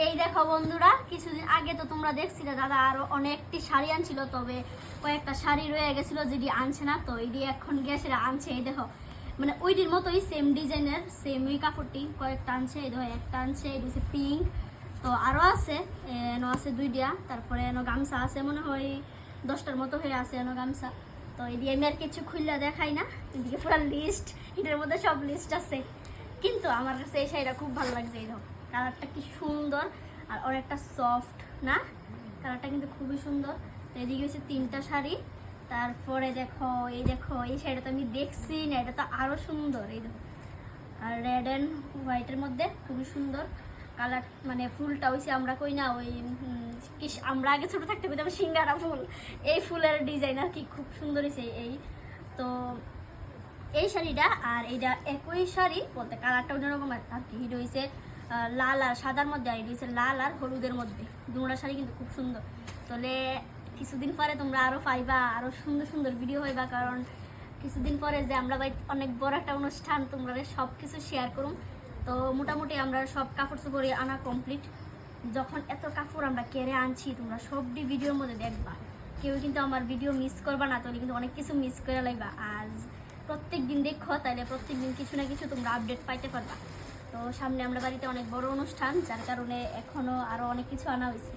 এই দেখো বন্ধুরা, কিছুদিন আগে তো তোমরা দেখছিলে দাদা আরো অনেকটি শাড়ি আনছিল, তবে কয়েকটা শাড়ি রয়ে গেছিল যেটি আনছে না, তো এটি এখন গিয়ে সেটা আনছে। এই দেখো মানে ওইটির মতোই সেম ডিজাইনের সেমই কাপড়টি কয়েকটা আনছে। এই দেখো একটা আনছে, এটা হচ্ছে পিঙ্ক, তো আরও আছে এনো আছে দুইটা, তারপরে এনো গামছা আছে মনে হয় 10টার মতো হয়ে আছে এনো গামছা। তো এই দিয়ে আমি আর কিছু খুললে দেখাই না, এদিকে পুরো লিস্ট, এটার মধ্যে সব লিস্ট আছে। কিন্তু আমার কাছে এই শাড়িটা খুব ভালো লাগছে। এই দেখো কালারটা কি সুন্দর আর অনেকটা সফট না, কালারটা কিন্তু খুবই সুন্দর। তো এদিকে হচ্ছে 3টা শাড়ি, তারপরে দেখো এই শাড়িটা তো আমি দেখছি না, এটা তো আরও সুন্দর। এই দেখো আর রেড অ্যান্ড হোয়াইটের মধ্যে খুবই সুন্দর কালার, মানে ফুলটা হয়েছে আমরা কই না ওই কি আমরা আগে ছোটো থাকতে পেতাম সিঙ্গারা ফুল, এই ফুলের ডিজাইন আর কি, খুব সুন্দর হয়েছে। এই তো এই শাড়িটা আর এইটা একই শাড়ি বলতে কালারটা অন্যরকম আর কি, এটা হয়েছে লাল আর সাদার মধ্যে, আর এটা হচ্ছে লাল আর হলুদের মধ্যে। দুটা শাড়ি কিন্তু খুব সুন্দর। তাহলে কিছুদিন পরে তোমরা আরও পাইবা, আরও সুন্দর সুন্দর ভিডিও হইবা, কারণ কিছুদিন পরে যে আমরা বাড়ি অনেক বড় একটা অনুষ্ঠান, তোমরা সব কিছু শেয়ার করুন। তো মোটামুটি আমরা সব কাপড় চোপড়ে আনা কমপ্লিট। যখন এত কাপড় আমরা কেড়ে আনছি তোমরা সবটি ভিডিওর মধ্যে দেখবা, কেউ কিন্তু আমার ভিডিও মিস করবা না, তাহলে কিন্তু অনেক কিছু মিস করে লাগবা। আজ প্রত্যেক দিন দেখো, তাহলে প্রত্যেক দিন কিছু না কিছু তোমরা আপডেট পাইতে পারবা। তো সামনে আমরা বাড়িতে অনেক বড় অনুষ্ঠান, যার কারণে এখনও আরও অনেক কিছু আনা হয়েছে।